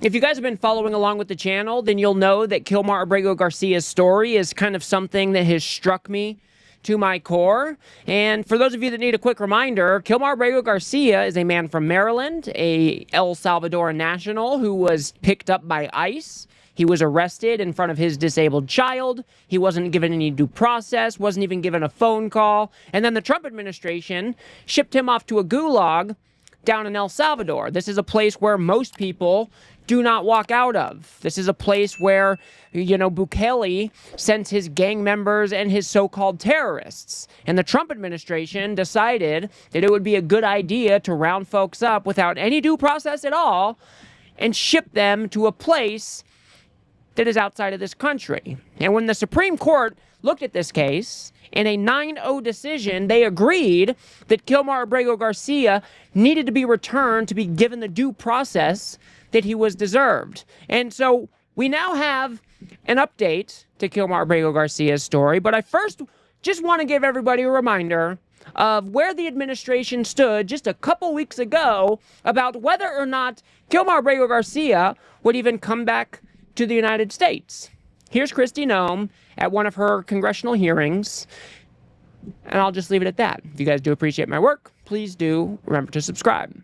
If you guys have been following along with the channel, then you'll know that Kilmar Abrego Garcia's story is kind of something that has struck me to my core. And for those of you that need a quick reminder, Kilmar Abrego Garcia is a man from Maryland, a El Salvadoran national who was picked up by ICE. He was arrested in front of his disabled child. He wasn't given any due process, wasn't even given a phone call. And then the Trump administration shipped him off to a gulag down in El Salvador. This is a place where most people do not walk out of. This is a place where, Bukele sends his gang members and his so-called terrorists. And the Trump administration decided that it would be a good idea to round folks up without any due process at all and ship them to a place that is outside of this country. And when the Supreme Court looked at this case, in a 9-0 decision, they agreed that Kilmar Abrego Garcia needed to be returned to be given the due process that he was deserved. And so we now have an update to Kilmar Abrego Garcia's story, but I first just want to give everybody a reminder of where the administration stood just a couple weeks ago about whether or not Kilmar Abrego Garcia would even come back to the United States. Here's Kristi Noem at one of her congressional hearings, and I'll just leave it at that. If you guys do appreciate my work, please do remember to subscribe.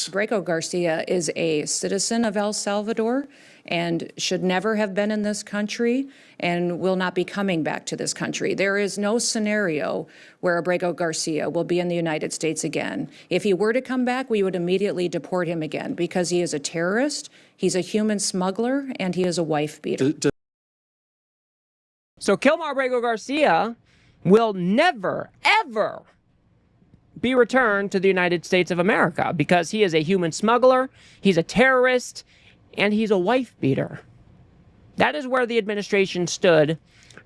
Abrego Garcia is a citizen of El Salvador and should never have been in this country and will not be coming back to this country. There is no scenario where Abrego Garcia will be in the United States again. If he were to come back, we would immediately deport him again because he is a terrorist, he's a human smuggler, and he is a wife beater. So Kilmar Abrego Garcia will never, ever be returned to the United States of America because he is a human smuggler, he's a terrorist, and he's a wife beater. That is where the administration stood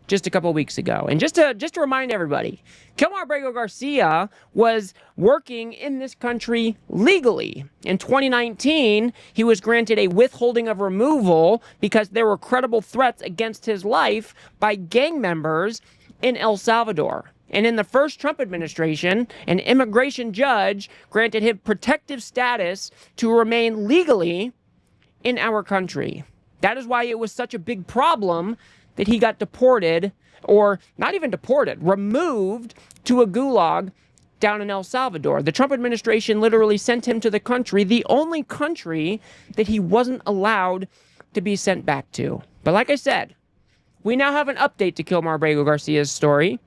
just a couple weeks ago. And just to remind everybody, Kilmar Abrego Garcia was working in this country legally. In 2019, he was granted a withholding of removal because there were credible threats against his life by gang members in El Salvador. And in the first Trump administration, an immigration judge granted him protective status to remain legally in our country. That is why it was such a big problem that he got deported, or not even deported, removed to a gulag down in El Salvador. The Trump administration literally sent him to the country, the only country that he wasn't allowed to be sent back to. But like I said, we now have an update to Kilmar Abrego Garcia's story.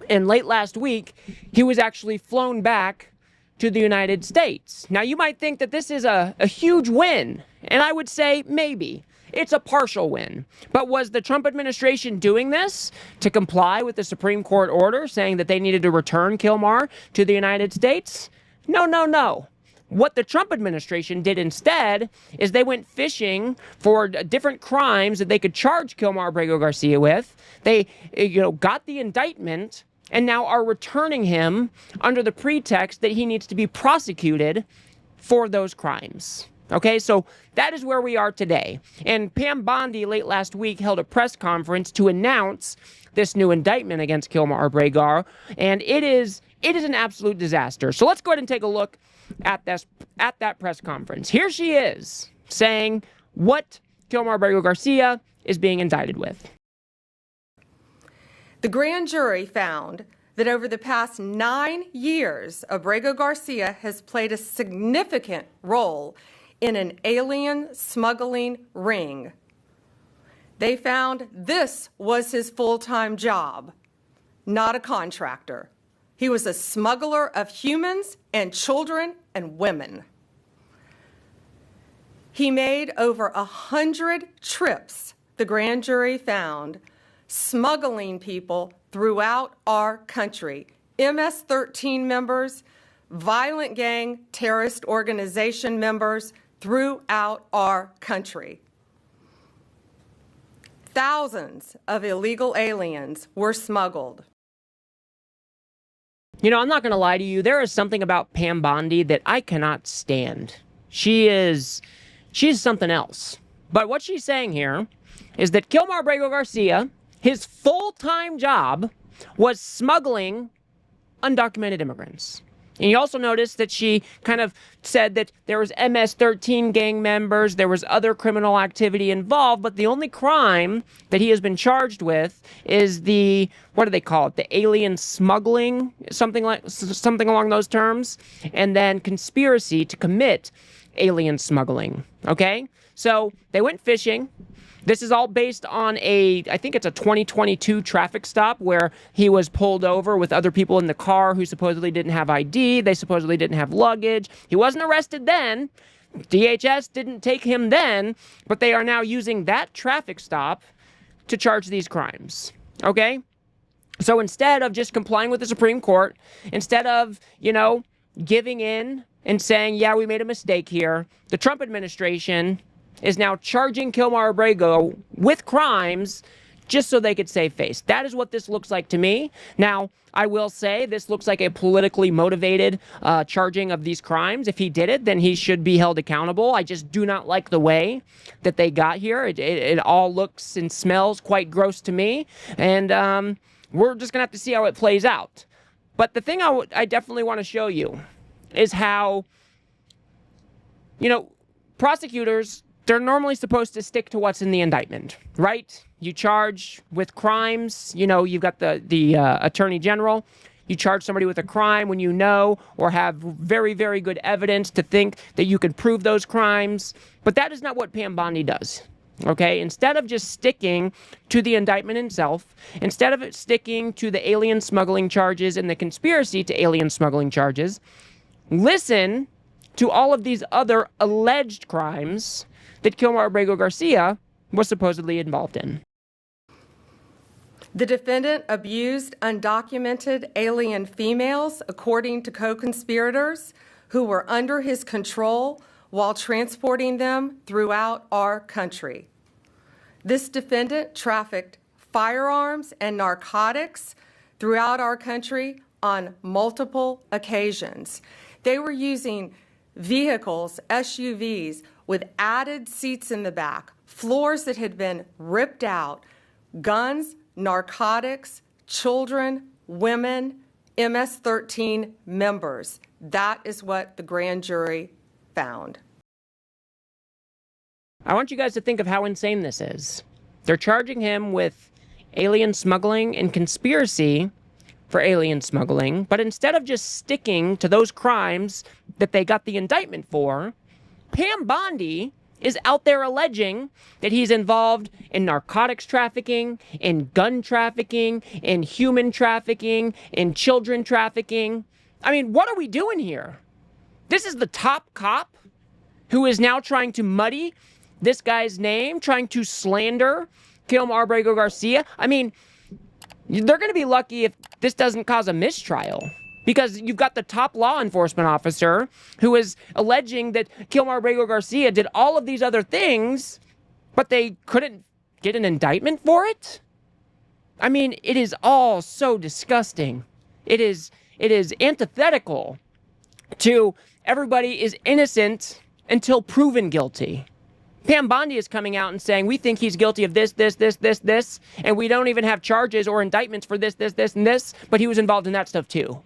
And late last week, he was actually flown back to the United States. Now, you might think that this is a huge win, and I would say maybe. It's a partial win. But was the Trump administration doing this to comply with the Supreme Court order saying that they needed to return Kilmar to the United States? No, no, no. What the Trump administration did instead is they went fishing for different crimes that they could charge Kilmar Abrego Garcia with. They, got the indictment and now are returning him under the pretext that he needs to be prosecuted for those crimes. Okay, so that is where we are today. And Pam Bondi late last week held a press conference to announce this new indictment against Kilmar Abrego, and it is an absolute disaster. So let's go ahead and take a look at that press conference. Here she is saying what Kilmar Abrego Garcia is being indicted with. The grand jury found that over the past 9 years, Abrego Garcia has played a significant role in an alien smuggling ring. They found this was his full-time job, not a contractor. He was a smuggler of humans and children and women. He made over 100 trips, the grand jury found, smuggling people throughout our country, MS-13 members, violent gang terrorist organization members throughout our country. Thousands of illegal aliens were smuggled. I'm not going to lie to you. There is something about Pam Bondi that I cannot stand. She's something else. But what she's saying here is that Kilmar Abrego Garcia, his full-time job was smuggling undocumented immigrants. And you also notice that she kind of said that there was MS-13 gang members, there was other criminal activity involved, but the only crime that he has been charged with is the, what do they call it, the alien smuggling, something along those terms, and then conspiracy to commit alien smuggling, okay? So they went fishing. This is all based on I think it's a 2022 traffic stop where he was pulled over with other people in the car who supposedly didn't have ID. They supposedly didn't have luggage. He wasn't arrested then. DHS didn't take him then, but they are now using that traffic stop to charge these crimes. Okay? So instead of just complying with the Supreme Court, instead of, giving in and saying, yeah, we made a mistake here, the Trump administration is now charging Kilmar Abrego with crimes just so they could save face. That is what this looks like to me. Now, I will say this looks like a politically motivated charging of these crimes. If he did it, then he should be held accountable. I just do not like the way that they got here. It all looks and smells quite gross to me. And we're just going to have to see how it plays out. But the thing I definitely want to show you is how, prosecutors, they're normally supposed to stick to what's in the indictment, right? You charge with crimes, you've got the attorney general. You charge somebody with a crime when you know or have very, very good evidence to think that you can prove those crimes. But that is not what Pam Bondi does, okay? Instead of just sticking to the indictment itself, instead of it sticking to the alien smuggling charges and the conspiracy to alien smuggling charges, listen to all of these other alleged crimes that Kilmar Abrego Garcia was supposedly involved in. The defendant abused undocumented alien females, according to co-conspirators who were under his control while transporting them throughout our country. This defendant trafficked firearms and narcotics throughout our country on multiple occasions. They were using vehicles, SUVs, with added seats in the back, floors that had been ripped out, guns, narcotics, children, women, MS-13 members. That is what the grand jury found. I want you guys to think of how insane this is. They're charging him with alien smuggling and conspiracy for alien smuggling, but instead of just sticking to those crimes that they got the indictment for, Pam Bondi is out there alleging that he's involved in narcotics trafficking, in gun trafficking, in human trafficking, in children trafficking. I mean, what are we doing here? This is the top cop who is now trying to muddy this guy's name, trying to slander Kilmar Abrego Garcia. I mean, they're going to be lucky if this doesn't cause a mistrial, because you've got the top law enforcement officer who is alleging that Kilmar Abrego Garcia did all of these other things, but they couldn't get an indictment for it. I mean, it is all so disgusting. It is antithetical to everybody is innocent until proven guilty. Pam Bondi is coming out and saying, we think he's guilty of this, and we don't even have charges or indictments for this, and this, but he was involved in that stuff too.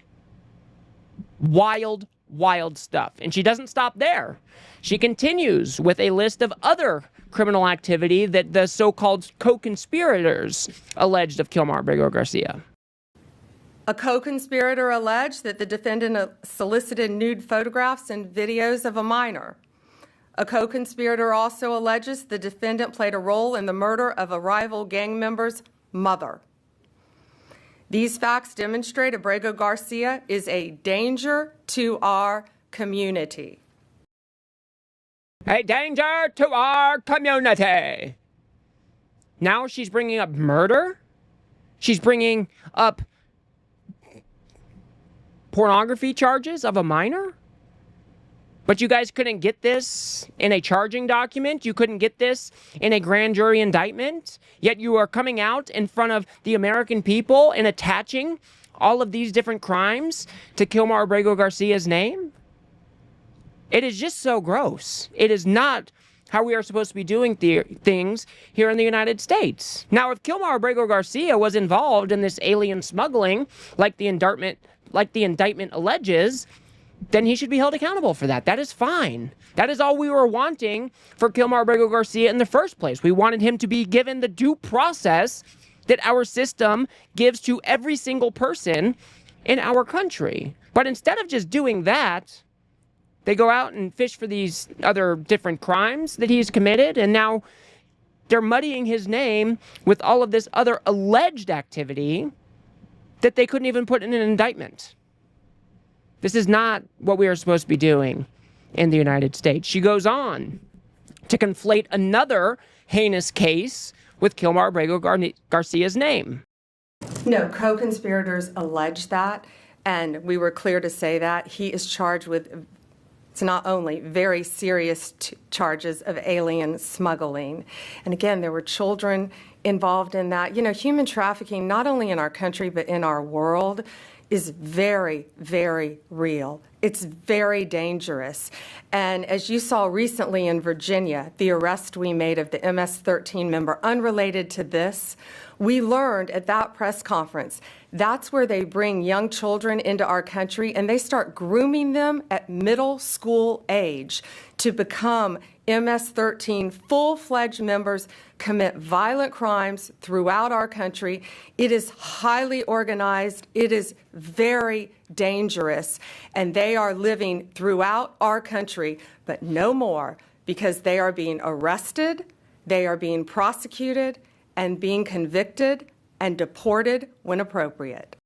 Wild, wild stuff. And she doesn't stop there. She continues with a list of other criminal activity that the so-called co-conspirators alleged of Kilmar Abrego Garcia. A co-conspirator alleged that the defendant solicited nude photographs and videos of a minor. A co-conspirator also alleges the defendant played a role in the murder of a rival gang member's mother. These facts demonstrate Abrego Garcia is a danger to our community. A danger to our community. Now she's bringing up murder? She's bringing up pornography charges of a minor? But you guys couldn't get this in a charging document? You couldn't get this in a grand jury indictment? Yet you are coming out in front of the American people and attaching all of these different crimes to Kilmar Abrego Garcia's name? It is just so gross. It is not how we are supposed to be doing things here in the United States. Now, if Kilmar Abrego Garcia was involved in this alien smuggling, like the indictment alleges, then he should be held accountable for that. That is fine. That is all we were wanting for Kilmar Abrego Garcia in the first place. We wanted him to be given the due process that our system gives to every single person in our country. But instead of just doing that, they go out and fish for these other different crimes that he's committed, and now they're muddying his name with all of this other alleged activity that they couldn't even put in an indictment. This is not what we are supposed to be doing in the United States. She goes on to conflate another heinous case with Kilmar Abrego Garcia's name. No, co-conspirators allege that, and we were clear to say that. He is charged with, it's not only very serious charges of alien smuggling. And again, there were children involved in that. You know, human trafficking, not only in our country, but in our world, is very, very real. It's very dangerous. And as you saw recently in Virginia, the arrest we made of the MS-13 member, unrelated to this, we learned at that press conference, that's where they bring young children into our country and they start grooming them at middle school age to become MS-13 full-fledged members, commit violent crimes throughout our country. It is highly organized. It is very dangerous. And they are living throughout our country, but no more, because they are being arrested, they are being prosecuted, and being convicted and deported when appropriate.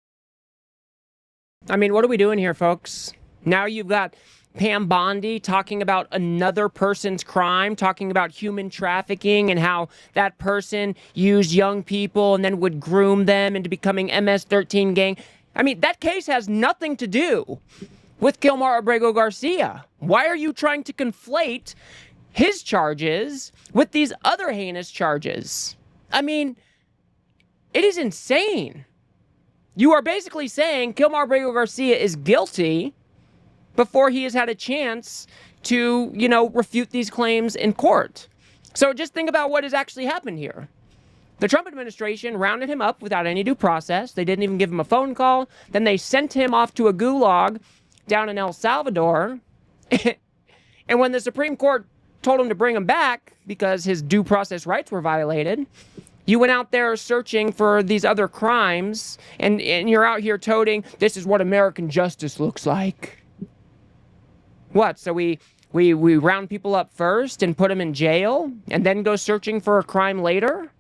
I mean, what are we doing here, folks? Now you've got Pam Bondi talking about another person's crime, talking about human trafficking and how that person used young people and then would groom them into becoming MS-13 gang. I mean, that case has nothing to do with Kilmar Abrego Garcia. Why are you trying to conflate his charges with these other heinous charges? I mean, it is insane. You are basically saying Kilmar Abrego Garcia is guilty before he has had a chance to, refute these claims in court. So just think about what has actually happened here. The Trump administration rounded him up without any due process. They didn't even give him a phone call. Then they sent him off to a gulag down in El Salvador. And when the Supreme Court told him to bring him back because his due process rights were violated, you went out there searching for these other crimes, and you're out here toting, this is what American justice looks like. What, so we round people up first and put them in jail and then go searching for a crime later?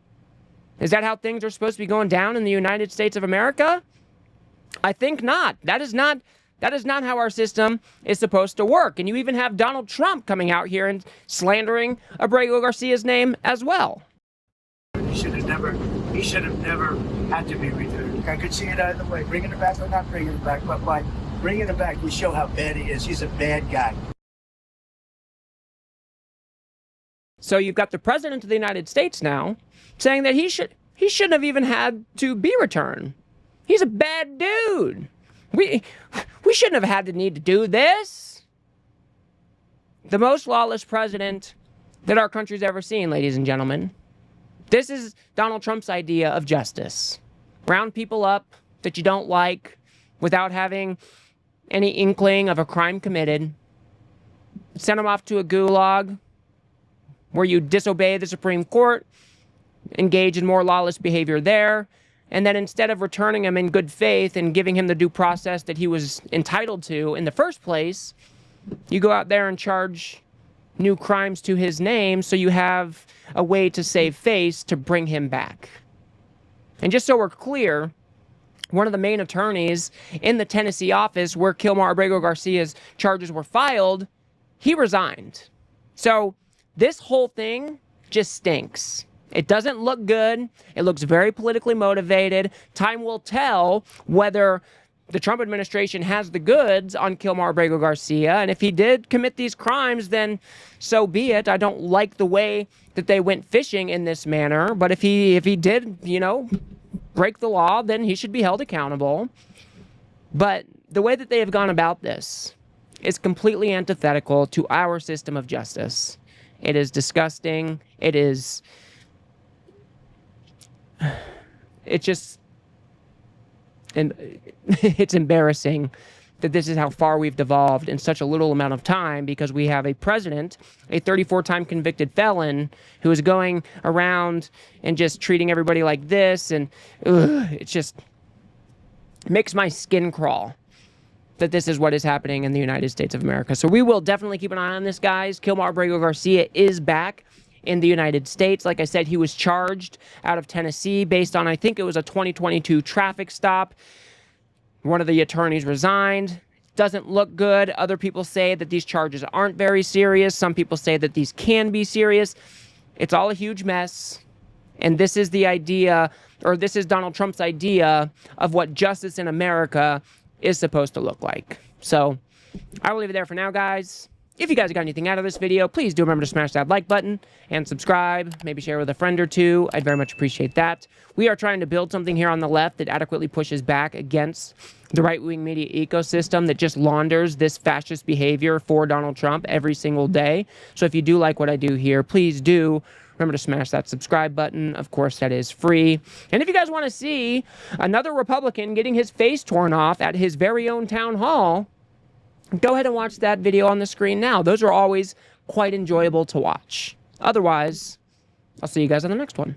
Is that how things are supposed to be going down in the United States of America? I think not. That is not how our system is supposed to work. And you even have Donald Trump coming out here and slandering Abrego Garcia's name as well. He should have never had to be returned. I could see it either way. Bringing it back or not bringing it back, but by bringing it back, we show how bad he is. He's a bad guy. So you've got the president of the United States now saying that he shouldn't have even had to be returned. He's a bad dude. We shouldn't have had the need to do this. The most lawless president that our country's ever seen, ladies and gentlemen. This is Donald Trump's idea of justice. Round people up that you don't like without having any inkling of a crime committed. Send them off to a gulag where you disobey the Supreme Court, engage in more lawless behavior there, and then instead of returning him in good faith and giving him the due process that he was entitled to in the first place, you go out there and charge new crimes to his name so you have a way to save face to bring him back. And just so we're clear, one of the main attorneys in the Tennessee office where Kilmar Abrego Garcia's charges were filed, he resigned. So this whole thing just stinks. It doesn't look good. It looks very politically motivated. Time will tell whether the Trump administration has the goods on Kilmar Abrego Garcia. And if he did commit these crimes, then so be it. I don't like the way that they went fishing in this manner. But if he did, break the law, then he should be held accountable. But the way that they have gone about this is completely antithetical to our system of justice. It is disgusting. It's just, and it's embarrassing that this is how far we've devolved in such a little amount of time, because we have a president, a 34-time convicted felon, who is going around and just treating everybody like this, and it just makes my skin crawl that this is what is happening in the United States of America. So we will definitely keep an eye on this, guys. Kilmar Abrego Garcia is back in the United States. Like I said, he was charged out of Tennessee based on, I think it was a 2022 traffic stop. One of the attorneys resigned. Doesn't look good. Other people say that these charges aren't very serious. Some people say that these can be serious. It's all a huge mess. And this is the idea, or this is Donald Trump's idea of what justice in America is supposed to look like. So I will leave it there for now, guys. If you guys got anything out of this video, please do remember to smash that like button and subscribe. Maybe share with a friend or two. I'd very much appreciate that. We are trying to build something here on the left that adequately pushes back against the right-wing media ecosystem that just launders this fascist behavior for Donald Trump every single day. So if you do like what I do here, please do remember to smash that subscribe button. Of course, that is free. And if you guys want to see another Republican getting his face torn off at his very own town hall, go ahead and watch that video on the screen now. Those are always quite enjoyable to watch. Otherwise, I'll see you guys on the next one.